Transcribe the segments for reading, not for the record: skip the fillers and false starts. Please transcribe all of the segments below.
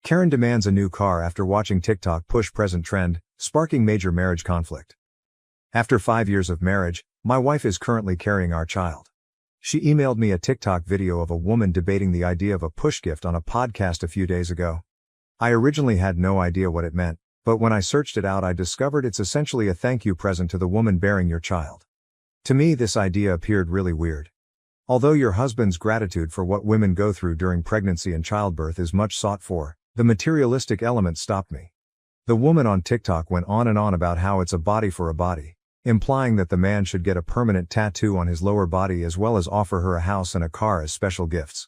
Karen demands a new car after watching TikTok push present trend, sparking major marriage conflict. After 5 years of marriage, my wife is currently carrying our child. She emailed me a TikTok video of a woman debating the idea of a push gift on a podcast a few days ago. I originally had no idea what it meant, but when I searched it out I discovered it's essentially a thank you present to the woman bearing your child. To me this idea appeared really weird. Although your husband's gratitude for what women go through during pregnancy and childbirth is much sought for, the materialistic element stopped me. The woman on TikTok went on and on about how it's a body for a body, implying that the man should get a permanent tattoo on his lower body as well as offer her a house and a car as special gifts.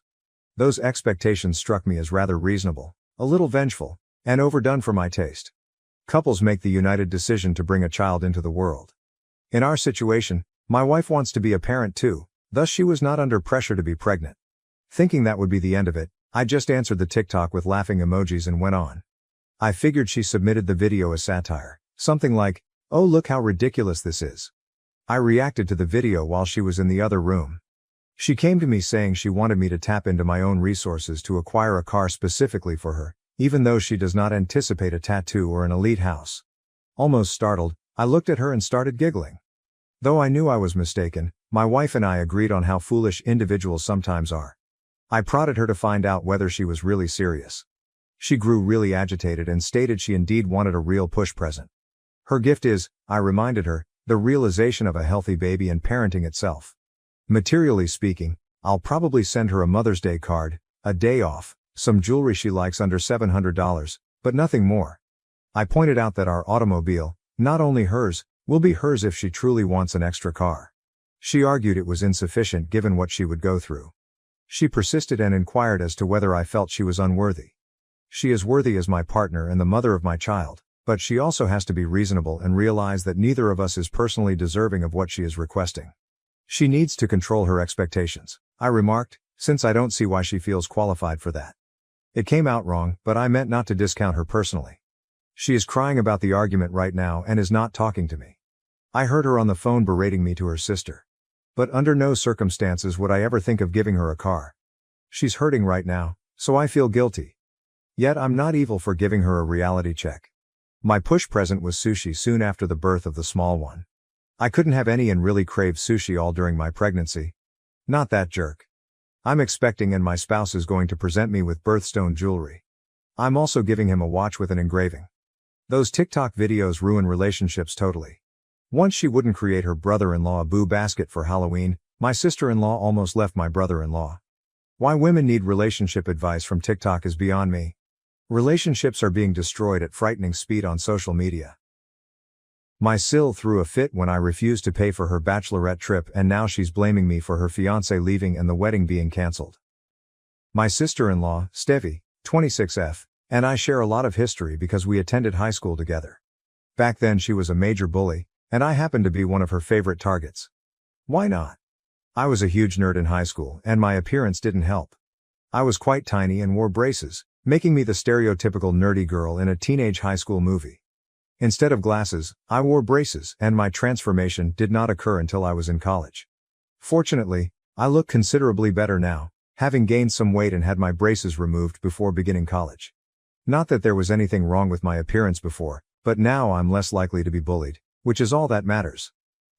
Those expectations struck me as rather reasonable, a little vengeful, and overdone for my taste. Couples make the united decision to bring a child into the world. In our situation, my wife wants to be a parent too, thus she was not under pressure to be pregnant. Thinking that would be the end of it, I just answered the TikTok with laughing emojis and went on. I figured she submitted the video as satire, something like, "Oh look how ridiculous this is." I reacted to the video while she was in the other room. She came to me saying she wanted me to tap into my own resources to acquire a car specifically for her, even though she does not anticipate a tattoo or an elite house. Almost startled, I looked at her and started giggling. Though I knew I was mistaken, my wife and I agreed on how foolish individuals sometimes are. I prodded her to find out whether she was really serious. She grew really agitated and stated she indeed wanted a real push present. Her gift is, I reminded her, the realization of a healthy baby and parenting itself. Materially speaking, I'll probably send her a Mother's Day card, a day off, some jewelry she likes under $700, but nothing more. I pointed out that our automobile, not only hers, will be hers if she truly wants an extra car. She argued it was insufficient given what she would go through. She persisted and inquired as to whether I felt she was unworthy. She is worthy as my partner and the mother of my child, but she also has to be reasonable and realize that neither of us is personally deserving of what she is requesting. She needs to control her expectations, I remarked, since I don't see why she feels qualified for that. It came out wrong, but I meant not to discount her personally. She is crying about the argument right now and is not talking to me. I heard her on the phone berating me to her sister. But under no circumstances would I ever think of giving her a car. She's hurting right now, so I feel guilty. Yet I'm not evil for giving her a reality check. My push present was sushi soon after the birth of the small one. I couldn't have any and really craved sushi all during my pregnancy. Not that jerk. I'm expecting and my spouse is going to present me with birthstone jewelry. I'm also giving him a watch with an engraving. Those TikTok videos ruin relationships totally. Once she wouldn't create her brother-in-law a boo basket for Halloween, my sister-in-law almost left my brother-in-law. Why women need relationship advice from TikTok is beyond me. Relationships are being destroyed at frightening speed on social media. My sil threw a fit when I refused to pay for her bachelorette trip and now she's blaming me for her fiancé leaving and the wedding being cancelled. My sister-in-law, Stevie, 26F, and I share a lot of history because we attended high school together. Back then she was a major bully, and I happened to be one of her favorite targets. Why not? I was a huge nerd in high school and my appearance didn't help. I was quite tiny and wore braces, making me the stereotypical nerdy girl in a teenage high school movie. Instead of glasses, I wore braces and my transformation did not occur until I was in college. Fortunately, I look considerably better now, having gained some weight and had my braces removed before beginning college. Not that there was anything wrong with my appearance before, but now I'm less likely to be bullied, which is all that matters.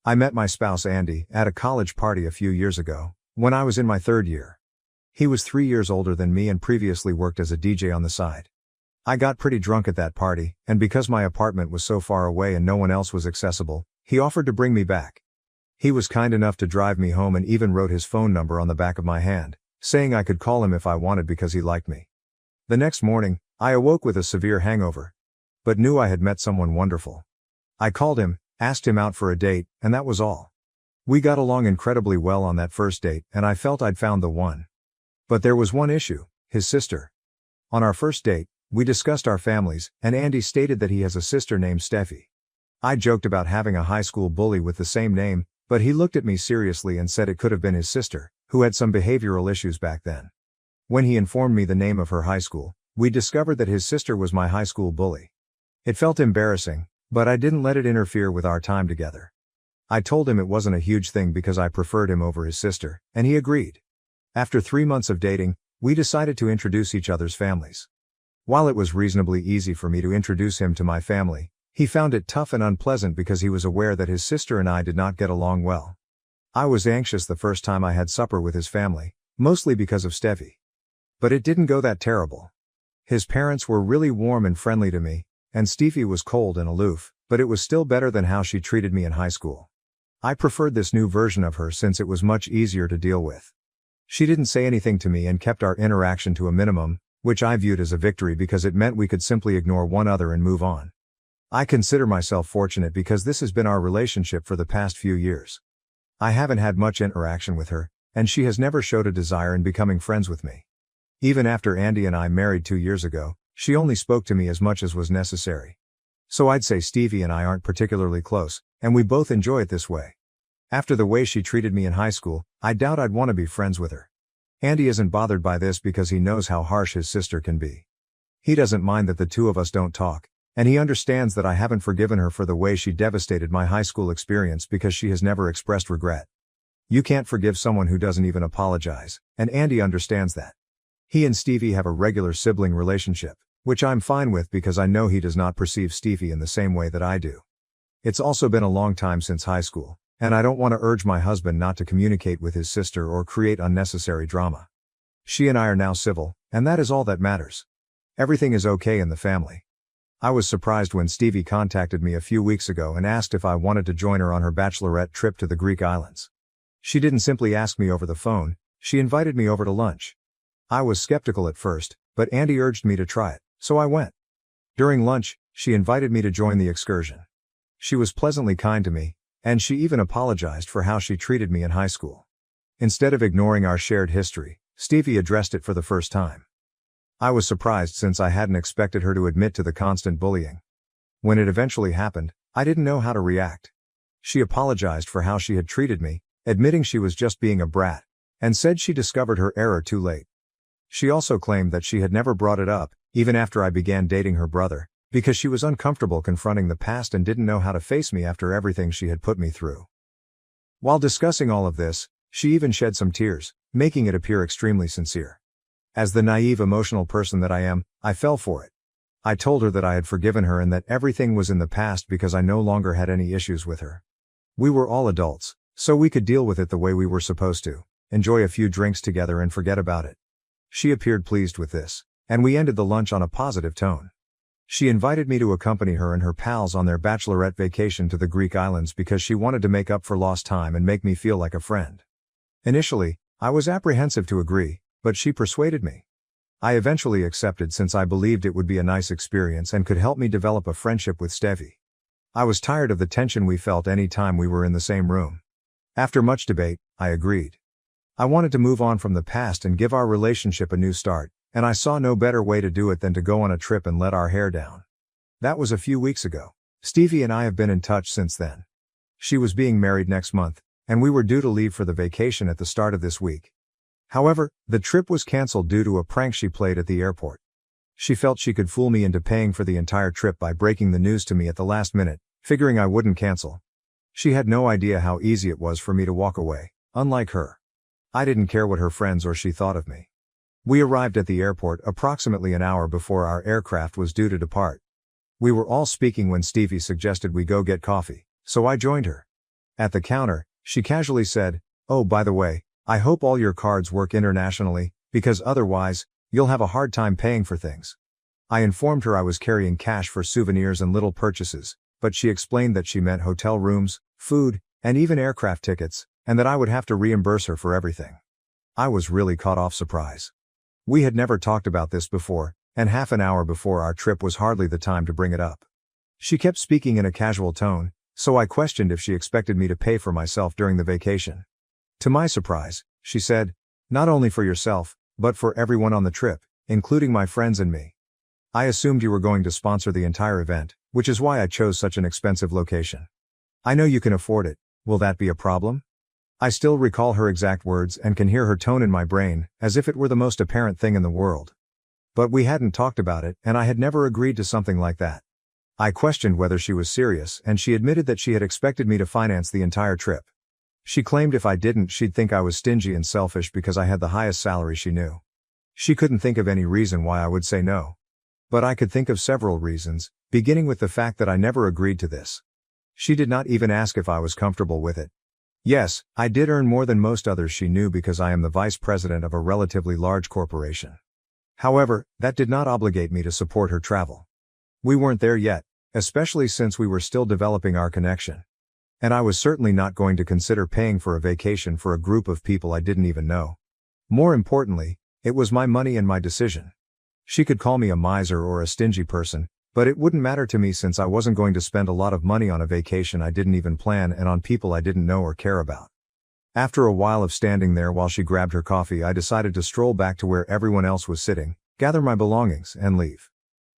I met my spouse Andy at a college party a few years ago, when I was in my third year. He was 3 years older than me and previously worked as a DJ on the side. I got pretty drunk at that party, and because my apartment was so far away and no one else was accessible, he offered to bring me back. He was kind enough to drive me home and even wrote his phone number on the back of my hand, saying I could call him if I wanted because he liked me. The next morning, I awoke with a severe hangover, but knew I had met someone wonderful. I called him, asked him out for a date, and that was all. We got along incredibly well on that first date and I felt I'd found the one. But there was one issue, his sister. On our first date, we discussed our families, and Andy stated that he has a sister named Steffi. I joked about having a high school bully with the same name, but he looked at me seriously and said it could have been his sister, who had some behavioral issues back then. When he informed me the name of her high school, we discovered that his sister was my high school bully. It felt embarrassing, but I didn't let it interfere with our time together. I told him it wasn't a huge thing because I preferred him over his sister, and he agreed. After 3 months of dating, we decided to introduce each other's families. While it was reasonably easy for me to introduce him to my family, he found it tough and unpleasant because he was aware that his sister and I did not get along well. I was anxious the first time I had supper with his family, mostly because of Steffi. But it didn't go that terrible. His parents were really warm and friendly to me, and Steffi was cold and aloof, but it was still better than how she treated me in high school. I preferred this new version of her since it was much easier to deal with. She didn't say anything to me and kept our interaction to a minimum, which I viewed as a victory because it meant we could simply ignore one another and move on. I consider myself fortunate because this has been our relationship for the past few years. I haven't had much interaction with her, and she has never showed a desire in becoming friends with me. Even after Andy and I married 2 years ago, she only spoke to me as much as was necessary. So I'd say Stevie and I aren't particularly close, and we both enjoy it this way. After the way she treated me in high school, I doubt I'd want to be friends with her. Andy isn't bothered by this because he knows how harsh his sister can be. He doesn't mind that the two of us don't talk, and he understands that I haven't forgiven her for the way she devastated my high school experience because she has never expressed regret. You can't forgive someone who doesn't even apologize, and Andy understands that. He and Stevie have a regular sibling relationship, which I'm fine with because I know he does not perceive Stevie in the same way that I do. It's also been a long time since high school, and I don't want to urge my husband not to communicate with his sister or create unnecessary drama. She and I are now civil, and that is all that matters. Everything is okay in the family. I was surprised when Stevie contacted me a few weeks ago and asked if I wanted to join her on her bachelorette trip to the Greek islands. She didn't simply ask me over the phone, she invited me over to lunch. I was skeptical at first, but Andy urged me to try it, so I went. During lunch, she invited me to join the excursion. She was pleasantly kind to me, and she even apologized for how she treated me in high school. Instead of ignoring our shared history, Stevie addressed it for the first time. I was surprised since I hadn't expected her to admit to the constant bullying. When it eventually happened, I didn't know how to react. She apologized for how she had treated me, admitting she was just being a brat, and said she discovered her error too late. She also claimed that she had never brought it up, even after I began dating her brother, because she was uncomfortable confronting the past and didn't know how to face me after everything she had put me through. While discussing all of this, she even shed some tears, making it appear extremely sincere. As the naive emotional person that I am, I fell for it. I told her that I had forgiven her and that everything was in the past because I no longer had any issues with her. We were all adults, so we could deal with it the way we were supposed to, enjoy a few drinks together and forget about it. She appeared pleased with this, and we ended the lunch on a positive tone. She invited me to accompany her and her pals on their bachelorette vacation to the Greek islands because she wanted to make up for lost time and make me feel like a friend. Initially, I was apprehensive to agree, but she persuaded me. I eventually accepted since I believed it would be a nice experience and could help me develop a friendship with Steffi. I was tired of the tension we felt any time we were in the same room. After much debate, I agreed. I wanted to move on from the past and give our relationship a new start, and I saw no better way to do it than to go on a trip and let our hair down. That was a few weeks ago. Stevie and I have been in touch since then. She was being married next month, and we were due to leave for the vacation at the start of this week. However, the trip was cancelled due to a prank she played at the airport. She felt she could fool me into paying for the entire trip by breaking the news to me at the last minute, figuring I wouldn't cancel. She had no idea how easy it was for me to walk away, unlike her. I didn't care what her friends or she thought of me. We arrived at the airport approximately an hour before our aircraft was due to depart. We were all speaking when Stevie suggested we go get coffee, so I joined her. At the counter, she casually said, "Oh, by the way, I hope all your cards work internationally, because otherwise, you'll have a hard time paying for things." I informed her I was carrying cash for souvenirs and little purchases, but she explained that she meant hotel rooms, food, and even aircraft tickets, and that I would have to reimburse her for everything. I was really caught off surprise. We had never talked about this before, and half an hour before our trip was hardly the time to bring it up. She kept speaking in a casual tone, so I questioned if she expected me to pay for myself during the vacation. To my surprise, she said, "Not only for yourself, but for everyone on the trip, including my friends and me. I assumed you were going to sponsor the entire event, which is why I chose such an expensive location. I know you can afford it, will that be a problem?" I still recall her exact words and can hear her tone in my brain, as if it were the most apparent thing in the world. But we hadn't talked about it, and I had never agreed to something like that. I questioned whether she was serious, and she admitted that she had expected me to finance the entire trip. She claimed if I didn't, she'd think I was stingy and selfish because I had the highest salary she knew. She couldn't think of any reason why I would say no. But I could think of several reasons, beginning with the fact that I never agreed to this. She did not even ask if I was comfortable with it. Yes, I did earn more than most others she knew because I am the vice president of a relatively large corporation. However, that did not obligate me to support her travel. We weren't there yet, especially since we were still developing our connection. And I was certainly not going to consider paying for a vacation for a group of people I didn't even know. More importantly, it was my money and my decision. She could call me a miser or a stingy person, but it wouldn't matter to me since I wasn't going to spend a lot of money on a vacation I didn't even plan and on people I didn't know or care about. After a while of standing there while she grabbed her coffee, I decided to stroll back to where everyone else was sitting, gather my belongings, and leave.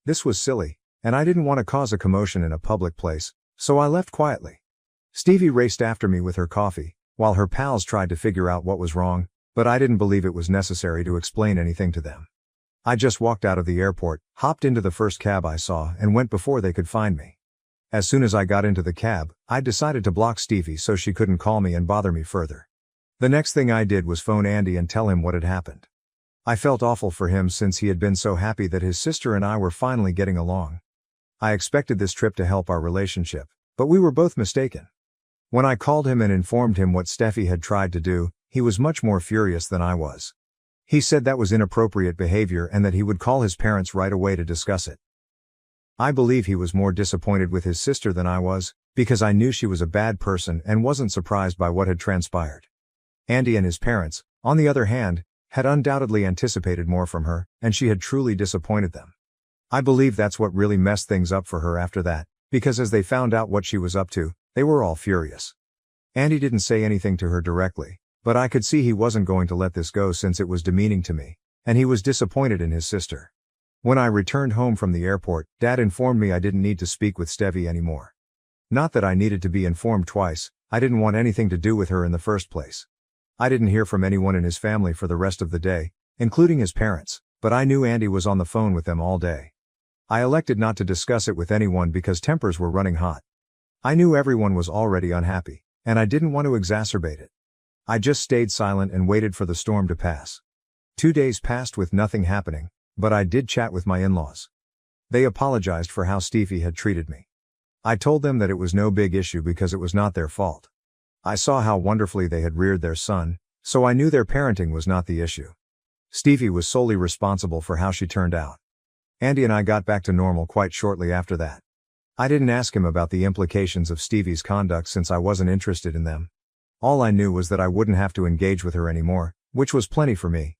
This was silly, and I didn't want to cause a commotion in a public place, so I left quietly. Stevie raced after me with her coffee, while her pals tried to figure out what was wrong, but I didn't believe it was necessary to explain anything to them. I just walked out of the airport, hopped into the first cab I saw, and went before they could find me. As soon as I got into the cab, I decided to block Stevie so she couldn't call me and bother me further. The next thing I did was phone Andy and tell him what had happened. I felt awful for him since he had been so happy that his sister and I were finally getting along. I expected this trip to help our relationship, but we were both mistaken. When I called him and informed him what Steffi had tried to do, he was much more furious than I was. He said that was inappropriate behavior and that he would call his parents right away to discuss it. I believe he was more disappointed with his sister than I was, because I knew she was a bad person and wasn't surprised by what had transpired. Andy and his parents, on the other hand, had undoubtedly anticipated more from her, and she had truly disappointed them. I believe that's what really messed things up for her after that, because as they found out what she was up to, they were all furious. Andy didn't say anything to her directly, but I could see he wasn't going to let this go since it was demeaning to me, and he was disappointed in his sister. When I returned home from the airport, Dad informed me I didn't need to speak with Steffi anymore. Not that I needed to be informed twice, I didn't want anything to do with her in the first place. I didn't hear from anyone in his family for the rest of the day, including his parents, but I knew Andy was on the phone with them all day. I elected not to discuss it with anyone because tempers were running hot. I knew everyone was already unhappy, and I didn't want to exacerbate it. I just stayed silent and waited for the storm to pass. 2 days passed with nothing happening, but I did chat with my in-laws. They apologized for how Steffi had treated me. I told them that it was no big issue because it was not their fault. I saw how wonderfully they had reared their son, so I knew their parenting was not the issue. Steffi was solely responsible for how she turned out. Andy and I got back to normal quite shortly after that. I didn't ask him about the implications of Stevie's conduct since I wasn't interested in them. All I knew was that I wouldn't have to engage with her anymore, which was plenty for me.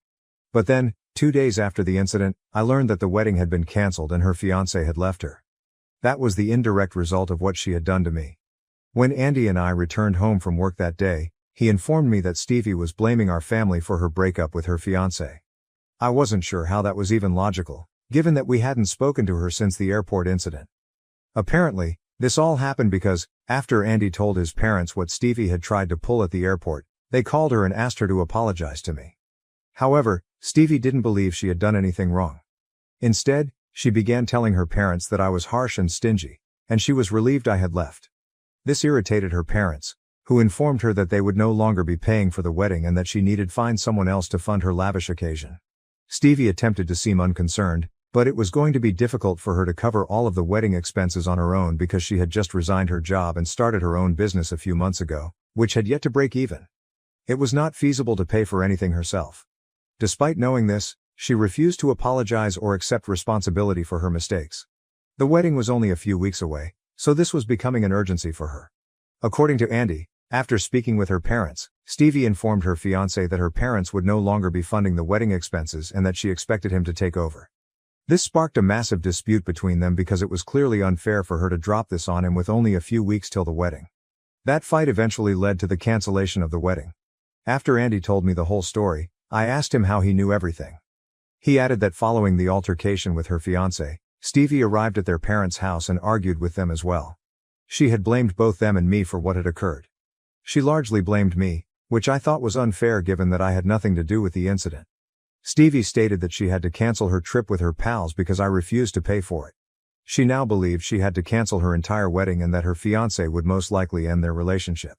But then, 2 days after the incident, I learned that the wedding had been cancelled and her fiancé had left her. That was the indirect result of what she had done to me. When Andy and I returned home from work that day, he informed me that Stevie was blaming our family for her breakup with her fiancé. I wasn't sure how that was even logical, given that we hadn't spoken to her since the airport incident. Apparently, this all happened because, after Andy told his parents what Stevie had tried to pull at the airport, they called her and asked her to apologize to me. However, Stevie didn't believe she had done anything wrong. Instead, she began telling her parents that I was harsh and stingy, and she was relieved I had left. This irritated her parents, who informed her that they would no longer be paying for the wedding and that she needed to find someone else to fund her lavish occasion. Stevie attempted to seem unconcerned, but it was going to be difficult for her to cover all of the wedding expenses on her own because she had just resigned her job and started her own business a few months ago, which had yet to break even. It was not feasible to pay for anything herself. Despite knowing this, she refused to apologize or accept responsibility for her mistakes. The wedding was only a few weeks away, so this was becoming an urgency for her. According to Andy, after speaking with her parents, Stevie informed her fiancé that her parents would no longer be funding the wedding expenses and that she expected him to take over. This sparked a massive dispute between them because it was clearly unfair for her to drop this on him with only a few weeks till the wedding. That fight eventually led to the cancellation of the wedding. After Andy told me the whole story, I asked him how he knew everything. He added that following the altercation with her fiancé, Stevie arrived at their parents' house and argued with them as well. She had blamed both them and me for what had occurred. She largely blamed me, which I thought was unfair given that I had nothing to do with the incident. Stevie stated that she had to cancel her trip with her pals because I refused to pay for it. She now believed she had to cancel her entire wedding and that her fiancé would most likely end their relationship.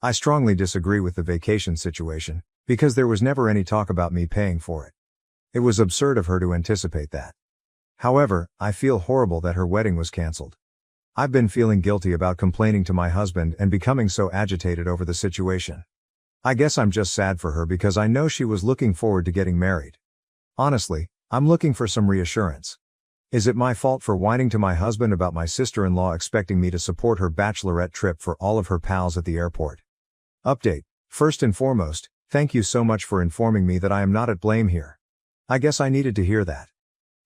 I strongly disagree with the vacation situation, because there was never any talk about me paying for it. It was absurd of her to anticipate that. However, I feel horrible that her wedding was cancelled. I've been feeling guilty about complaining to my husband and becoming so agitated over the situation. I guess I'm just sad for her because I know she was looking forward to getting married. Honestly, I'm looking for some reassurance. Is it my fault for whining to my husband about my sister-in-law expecting me to support her bachelorette trip for all of her pals at the airport? Update. First and foremost, thank you so much for informing me that I am not at blame here. I guess I needed to hear that.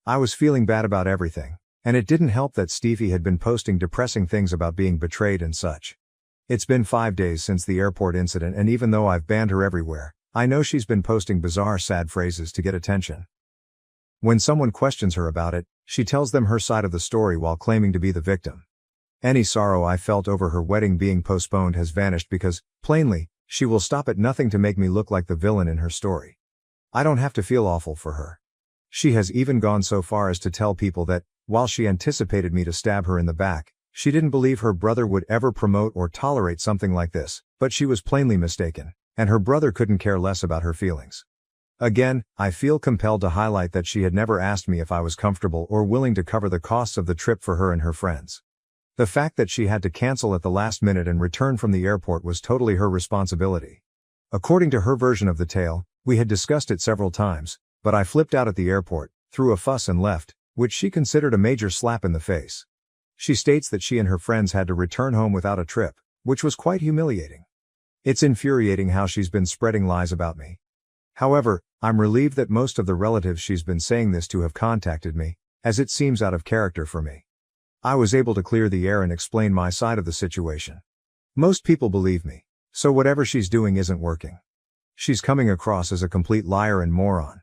I was feeling bad about everything, and it didn't help that Stevie had been posting depressing things about being betrayed and such. It's been 5 days since the airport incident, and even though I've banned her everywhere, I know she's been posting bizarre sad phrases to get attention. When someone questions her about it, she tells them her side of the story while claiming to be the victim. Any sorrow I felt over her wedding being postponed has vanished because, plainly, she will stop at nothing to make me look like the villain in her story. I don't have to feel awful for her. She has even gone so far as to tell people that, while she anticipated me to stab her in the back, she didn't believe her brother would ever promote or tolerate something like this, but she was plainly mistaken, and her brother couldn't care less about her feelings. Again, I feel compelled to highlight that she had never asked me if I was comfortable or willing to cover the costs of the trip for her and her friends. The fact that she had to cancel at the last minute and return from the airport was totally her responsibility. According to her version of the tale, we had discussed it several times, but I flipped out at the airport, threw a fuss and left, which she considered a major slap in the face. She states that she and her friends had to return home without a trip, which was quite humiliating. It's infuriating how she's been spreading lies about me. However, I'm relieved that most of the relatives she's been saying this to have contacted me, as it seems out of character for me. I was able to clear the air and explain my side of the situation. Most people believe me, so whatever she's doing isn't working. She's coming across as a complete liar and moron.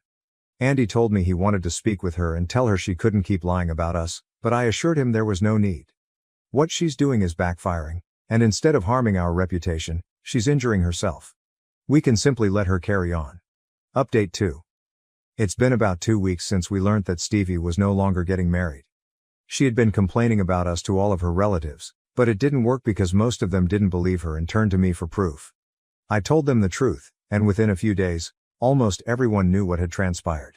Andy told me he wanted to speak with her and tell her she couldn't keep lying about us, but I assured him there was no need. What she's doing is backfiring, and instead of harming our reputation, she's injuring herself. We can simply let her carry on. Update 2. It's been about 2 weeks since we learned that Stevie was no longer getting married. She had been complaining about us to all of her relatives, but it didn't work because most of them didn't believe her and turned to me for proof. I told them the truth, and within a few days, almost everyone knew what had transpired.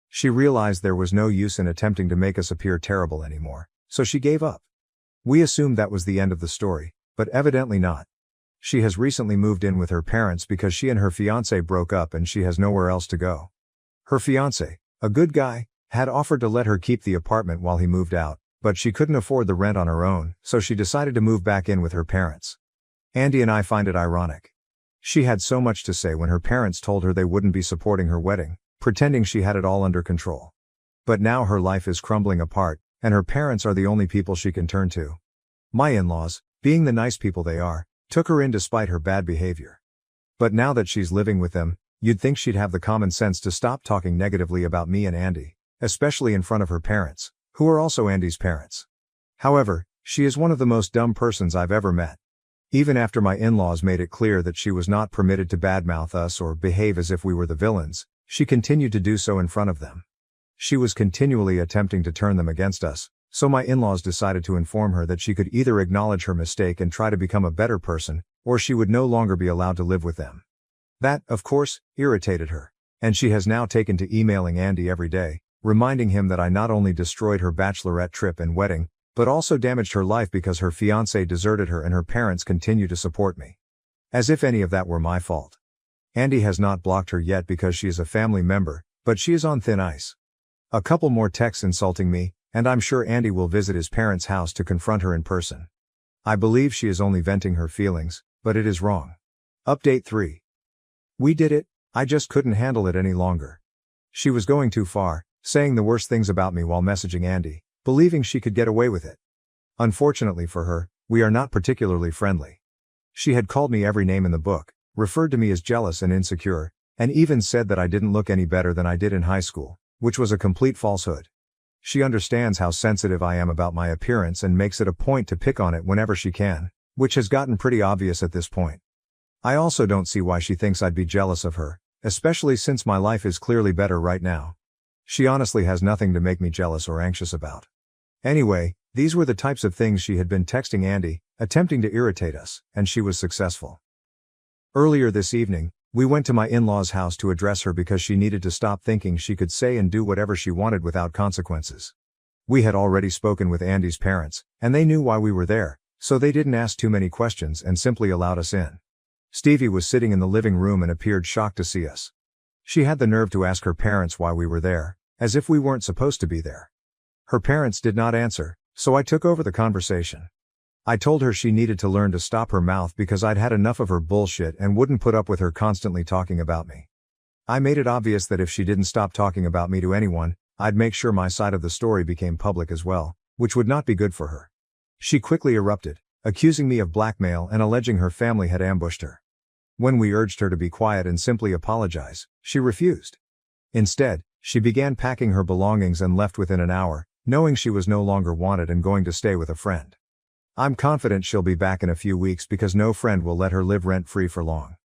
She realized there was no use in attempting to make us appear terrible anymore, so she gave up. We assumed that was the end of the story, but evidently not. She has recently moved in with her parents because she and her fiancé broke up and she has nowhere else to go. Her fiancé, a good guy, had offered to let her keep the apartment while he moved out, but she couldn't afford the rent on her own, so she decided to move back in with her parents. Andy and I find it ironic. She had so much to say when her parents told her they wouldn't be supporting her wedding, pretending she had it all under control. But now her life is crumbling apart, and her parents are the only people she can turn to. My in-laws, being the nice people they are, took her in despite her bad behavior. But now that she's living with them, you'd think she'd have the common sense to stop talking negatively about me and Andy, especially in front of her parents, who are also Andy's parents. However, she is one of the most dumb persons I've ever met. Even after my in-laws made it clear that she was not permitted to badmouth us or behave as if we were the villains, she continued to do so in front of them. She was continually attempting to turn them against us, so my in-laws decided to inform her that she could either acknowledge her mistake and try to become a better person, or she would no longer be allowed to live with them. That, of course, irritated her, and she has now taken to emailing Andy every day, reminding him that I not only destroyed her bachelorette trip and wedding, but also damaged her life because her fiancé deserted her and her parents continue to support me. As if any of that were my fault. Andy has not blocked her yet because she is a family member, but she is on thin ice. A couple more texts insulting me, and I'm sure Andy will visit his parents' house to confront her in person. I believe she is only venting her feelings, but it is wrong. Update 3. We did it, I just couldn't handle it any longer. She was going too far, saying the worst things about me while messaging Andy, believing she could get away with it. Unfortunately for her, we are not particularly friendly. She had called me every name in the book, referred to me as jealous and insecure, and even said that I didn't look any better than I did in high school, which was a complete falsehood. She understands how sensitive I am about my appearance and makes it a point to pick on it whenever she can, which has gotten pretty obvious at this point. I also don't see why she thinks I'd be jealous of her, especially since my life is clearly better right now. She honestly has nothing to make me jealous or anxious about. Anyway, these were the types of things she had been texting Andy, attempting to irritate us, and she was successful. Earlier this evening, we went to my in-laws' house to address her because she needed to stop thinking she could say and do whatever she wanted without consequences. We had already spoken with Andy's parents, and they knew why we were there, so they didn't ask too many questions and simply allowed us in. Stevie was sitting in the living room and appeared shocked to see us. She had the nerve to ask her parents why we were there, as if we weren't supposed to be there. Her parents did not answer, so I took over the conversation. I told her she needed to learn to stop her mouth because I'd had enough of her bullshit and wouldn't put up with her constantly talking about me. I made it obvious that if she didn't stop talking about me to anyone, I'd make sure my side of the story became public as well, which would not be good for her. She quickly erupted, accusing me of blackmail and alleging her family had ambushed her. When we urged her to be quiet and simply apologize, she refused. Instead, she began packing her belongings and left within an hour, knowing she was no longer wanted and going to stay with a friend. I'm confident she'll be back in a few weeks because no friend will let her live rent-free for long.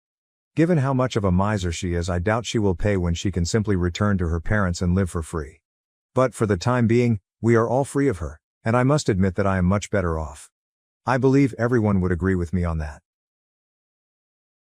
Given how much of a miser she is, I doubt she will pay when she can simply return to her parents and live for free. But for the time being, we are all free of her, and I must admit that I am much better off. I believe everyone would agree with me on that.